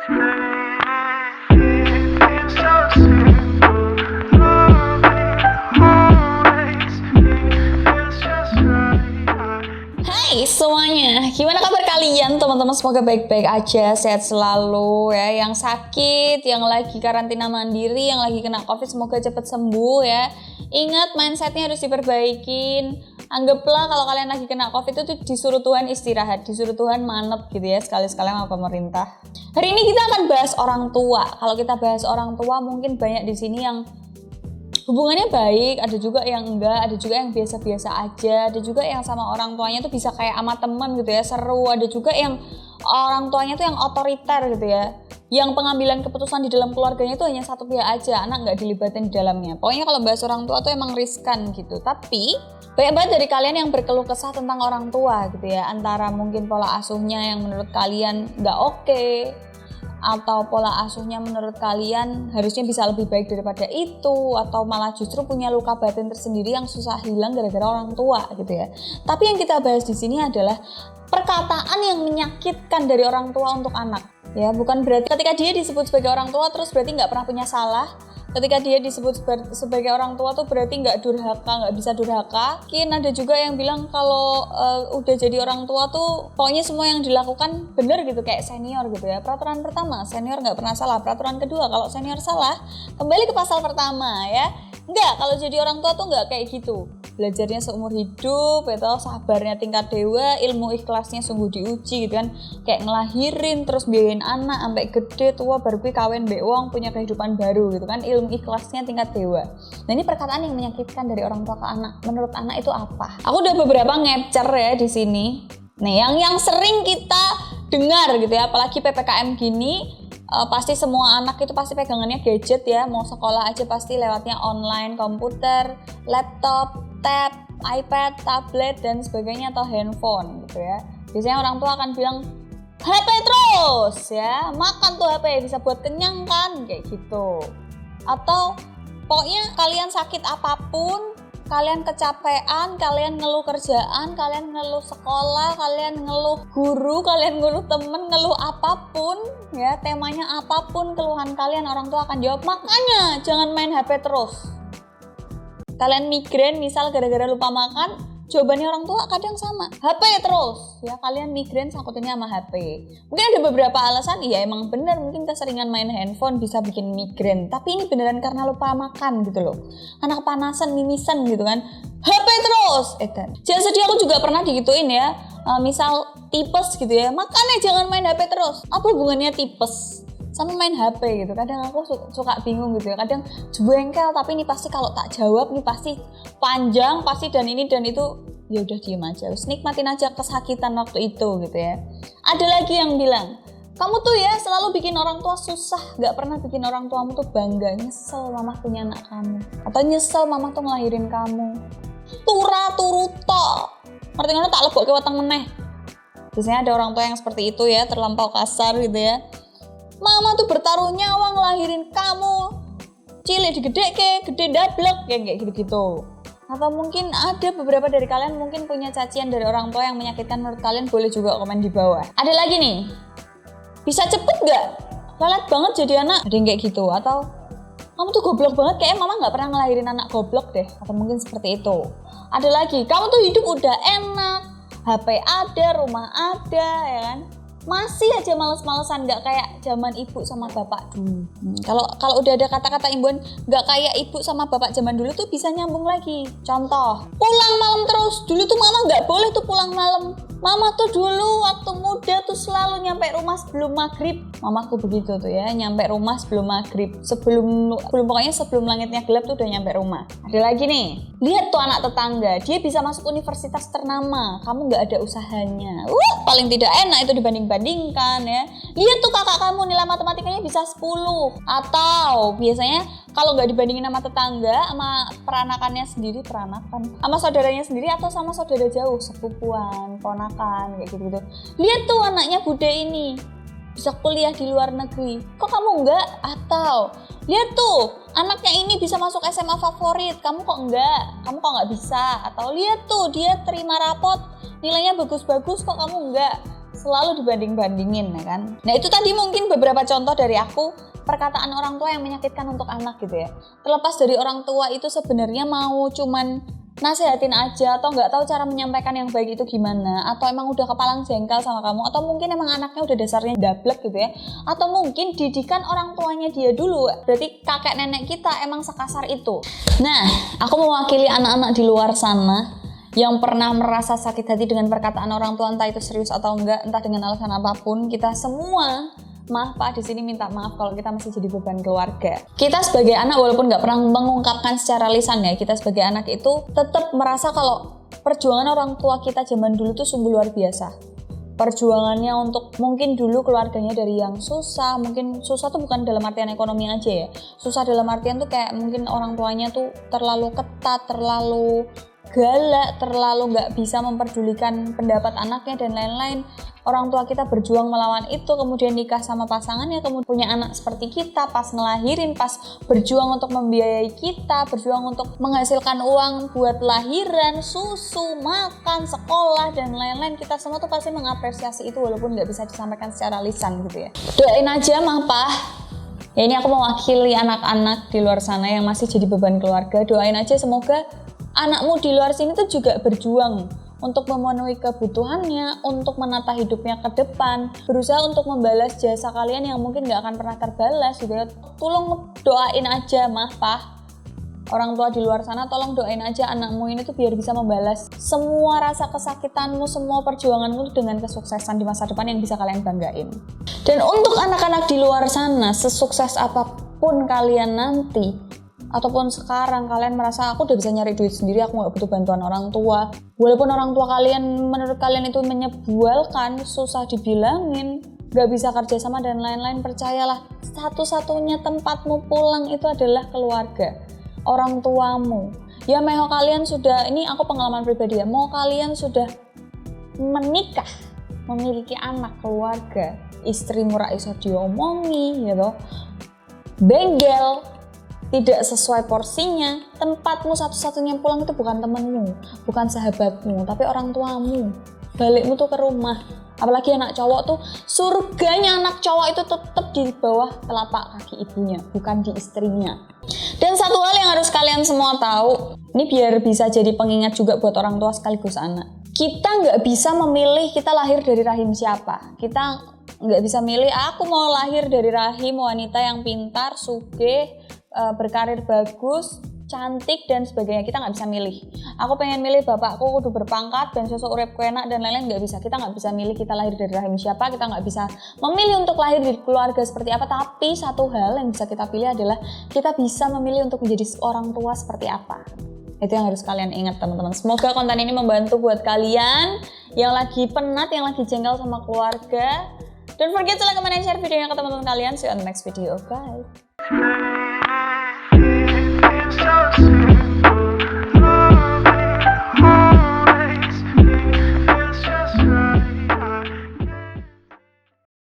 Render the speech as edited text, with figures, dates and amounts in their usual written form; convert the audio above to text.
Hai semuanya, gimana kabar kalian teman-teman? Semoga baik-baik aja, sehat selalu ya. Yang sakit, yang lagi karantina mandiri, yang lagi kena COVID, semoga cepet sembuh ya. Ingat, mindsetnya harus diperbaikin. Anggaplah kalau kalian lagi kena COVID itu disuruh Tuhan istirahat, disuruh Tuhan manep gitu ya, sekali-sekali sama pemerintah. Hari ini kita akan bahas orang tua. Kalau kita bahas orang tua, mungkin banyak di sini yang hubungannya baik, ada juga yang enggak, ada juga yang biasa-biasa aja, ada juga yang sama orang tuanya tuh bisa kayak sama teman gitu ya, seru, ada juga yang orang tuanya tuh yang otoriter gitu ya, yang pengambilan keputusan di dalam keluarganya itu hanya satu pihak aja, anak nggak dilibatin di dalamnya. Pokoknya kalau bahas orang tua tuh emang riskan gitu. Tapi banyak banget dari kalian yang berkeluh kesah tentang orang tua gitu ya, antara mungkin pola asuhnya yang menurut kalian nggak oke, atau pola asuhnya menurut kalian harusnya bisa lebih baik daripada itu, atau malah justru punya luka batin tersendiri yang susah hilang gara-gara orang tua gitu ya. Tapi yang kita bahas di sini adalah perkataan yang menyakitkan dari orang tua untuk anak. Ya, bukan berarti ketika dia disebut sebagai orang tua terus berarti nggak pernah punya salah. Ketika dia disebut sebagai orang tua tuh berarti nggak durhaka, nggak bisa durhaka. Mungkin ada juga yang bilang kalau udah jadi orang tua tuh pokoknya semua yang dilakukan bener gitu, kayak senior gitu ya. Peraturan pertama, senior nggak pernah salah. Peraturan kedua, kalau senior salah, kembali ke pasal pertama ya. Enggak, kalau jadi orang tua tuh nggak kayak gitu. Belajarnya seumur hidup, itu sabarnya tingkat dewa, ilmu ikhlasnya sungguh diuji gitu kan. Kayak ngelahirin, terus biayain anak sampai gede, tua, baru kawin mbek wong, punya kehidupan baru gitu kan. Ilmu ikhlasnya tingkat dewa. Nah ini perkataan yang menyakitkan dari orang tua ke anak. Menurut anak itu apa? Aku udah beberapa ngecer ya di sini. Nih yang sering kita dengar gitu ya, apalagi PPKM gini, pasti semua anak itu pasti pegangannya gadget ya. Mau sekolah aja pasti lewatnya online, komputer, laptop, tab, iPad, tablet dan sebagainya, atau handphone gitu ya. Biasanya orang tua akan bilang HP terus ya, makan tuh HP bisa buat kenyang kan, kayak gitu. Atau pokoknya kalian sakit apapun, kalian kecapean, kalian ngeluh kerjaan, kalian ngeluh sekolah, kalian ngeluh guru, kalian ngeluh temen, ngeluh apapun ya, temanya apapun keluhan kalian, orang tua akan jawab, makanya jangan main HP terus. Kalian migrain misal gara-gara lupa makan, jawabannya orang tua kadang sama, HP terus ya. Kalian migrain sangkutinnya sama HP. Mungkin ada beberapa alasan, iya emang bener, mungkin keseringan main handphone bisa bikin migrain, tapi ini beneran karena lupa makan gitu loh, karena kepanasan, mimisan gitu kan, HP terus. Jangan sedih, aku juga pernah digituin ya. Misal tipes gitu ya, makanya jangan main HP terus. Apa hubungannya tipes sama main HP gitu? Kadang aku suka bingung gitu ya, kadang jengkel, tapi ini pasti kalau tak jawab nih pasti panjang, pasti dan ini dan itu. Ya udah diem aja, terus nikmatin aja kesakitan waktu itu gitu ya. Ada lagi yang bilang, kamu tuh ya selalu bikin orang tua susah, gak pernah bikin orang tuamu tuh bangga. Nyesel mama punya anak kamu, atau nyesel mama tuh ngelahirin kamu. Tura turuto, ngerti ngono tak lebok ke weteng meneh. Biasanya ada orang tua yang seperti itu ya, terlampau kasar gitu ya. Mama tuh bertaruh nyawa ngelahirin kamu, cilik digedeke, gede dablek, kayak gitu-gitu. Atau mungkin ada beberapa dari kalian mungkin punya cacian dari orang tua yang menyakitkan menurut kalian, boleh juga komen di bawah. Ada lagi nih, bisa cepet gak? Lelet banget jadi anak, ada yang kayak gitu. Atau kamu tuh goblok banget, kayaknya mama gak pernah ngelahirin anak goblok deh. Atau mungkin seperti itu. Ada lagi, kamu tuh hidup udah enak, HP ada, rumah ada ya kan, masih aja males-malesan, nggak kayak zaman ibu sama bapak dulu. Kalau udah ada kata-kata imbuhan nggak kayak ibu sama bapak zaman dulu tuh bisa nyambung lagi. Contoh, pulang malam terus. Dulu tuh mama nggak boleh tuh pulang malam. Mama tuh dulu waktu muda tuh selalu nyampe rumah sebelum maghrib. Mamaku begitu tuh ya, nyampe rumah sebelum maghrib. Pokoknya sebelum langitnya gelap tuh udah nyampe rumah. Ada lagi nih, lihat tuh anak tetangga, dia bisa masuk universitas ternama, kamu nggak ada usahanya. Paling tidak enak itu dibanding-bandingkan ya. Lihat tuh kakak kamu nilai matematikanya bisa 10. Atau biasanya kalau nggak dibandingin sama tetangga, sama peranakannya sendiri, sama saudaranya sendiri, atau sama saudara jauh, sepupuan, ponakan, kayak gitu-gitu. Lihat tuh anaknya bude ini bisa kuliah di luar negeri, kok kamu enggak? Atau lihat tuh anaknya ini bisa masuk SMA favorit, kamu kok enggak? Kamu kok nggak bisa? Atau lihat tuh dia terima rapot, nilainya bagus-bagus, kok kamu enggak? selalu dibanding-bandingin ya kan. Nah itu tadi mungkin beberapa contoh dari aku perkataan orang tua yang menyakitkan untuk anak gitu ya. Terlepas dari orang tua itu sebenarnya mau cuman nasehatin aja atau nggak tahu cara menyampaikan yang baik itu gimana, atau emang udah kepalang jengkel sama kamu, atau mungkin emang anaknya udah dasarnya dablek gitu ya, atau mungkin didikan orang tuanya dia dulu, berarti kakek nenek kita emang sekasar itu. Nah, aku mewakili anak-anak di luar sana yang pernah merasa sakit hati dengan perkataan orang tua, entah itu serius atau enggak, entah dengan alasan apapun. Kita semua, maaf Pak, di sini minta maaf kalau kita masih jadi beban keluarga. Kita sebagai anak walaupun nggak pernah mengungkapkan secara lisan ya, kita sebagai anak itu tetap merasa kalau perjuangan orang tua kita zaman dulu tuh sungguh luar biasa. Perjuangannya untuk mungkin dulu keluarganya dari yang susah, mungkin susah tuh bukan dalam artian ekonomi aja ya. Susah dalam artian tuh kayak mungkin orang tuanya tuh terlalu ketat, terlalu galak, terlalu nggak bisa memperdulikan pendapat anaknya dan lain-lain. Orang tua kita berjuang melawan itu, kemudian nikah sama pasangannya, kemudian punya anak seperti kita, pas ngelahirin, pas berjuang untuk membiayai kita, berjuang untuk menghasilkan uang buat lahiran, susu, makan, sekolah, dan lain-lain. Kita semua tuh pasti mengapresiasi itu walaupun nggak bisa disampaikan secara lisan gitu ya. Doain aja Mah Pah. Ya ini aku mewakili anak-anak di luar sana yang masih jadi beban keluarga. Doain aja semoga anakmu di luar sini tuh juga berjuang untuk memenuhi kebutuhannya, untuk menata hidupnya ke depan, berusaha untuk membalas jasa kalian yang mungkin gak akan pernah terbalas gitu ya. Tolong doain aja Mah Pah, orang tua di luar sana, tolong doain aja anakmu ini tuh biar bisa membalas semua rasa kesakitanmu, semua perjuanganmu dengan kesuksesan di masa depan yang bisa kalian banggain. Dan untuk anak-anak di luar sana, sesukses apapun kalian nanti, ataupun sekarang kalian merasa aku udah bisa nyari duit sendiri, aku gak butuh bantuan orang tua, walaupun orang tua kalian menurut kalian itu menyebalkan, susah dibilangin, gak bisa kerja sama dan lain-lain, percayalah satu-satunya tempatmu pulang itu adalah keluarga, orang tuamu. Ya mau kalian sudah, ini aku pengalaman pribadi ya, mau kalian sudah menikah, memiliki anak, keluarga, istrimu ra iso diomongi gitu, bengkel, tidak sesuai porsinya, tempatmu satu-satunya pulang itu bukan temenmu, bukan sahabatmu, tapi orang tuamu. Balikmu tuh ke rumah. Apalagi anak cowok tuh, surganya anak cowok itu tetap di bawah telapak kaki ibunya, bukan di istrinya. Dan satu hal yang harus kalian semua tahu, ini biar bisa jadi pengingat juga buat orang tua sekaligus anak. Kita nggak bisa memilih kita lahir dari rahim siapa. Kita nggak bisa milih, aku mau lahir dari rahim wanita yang pintar, sugih, berkarir bagus, cantik dan sebagainya. Kita nggak bisa milih. Aku pengen milih bapakku kudu berpangkat dan sosok uripku enak dan lain-lain, nggak bisa. Kita nggak bisa milih kita lahir dari rahim siapa. Kita nggak bisa memilih untuk lahir dari keluarga seperti apa. Tapi satu hal yang bisa kita pilih adalah kita bisa memilih untuk menjadi orang tua seperti apa. Itu yang harus kalian ingat teman-teman. Semoga konten ini membantu buat kalian yang lagi penat, yang lagi jengkel sama keluarga. Don't forget to like, comment, and share videonya ke teman-teman kalian. See you on the next video. Bye.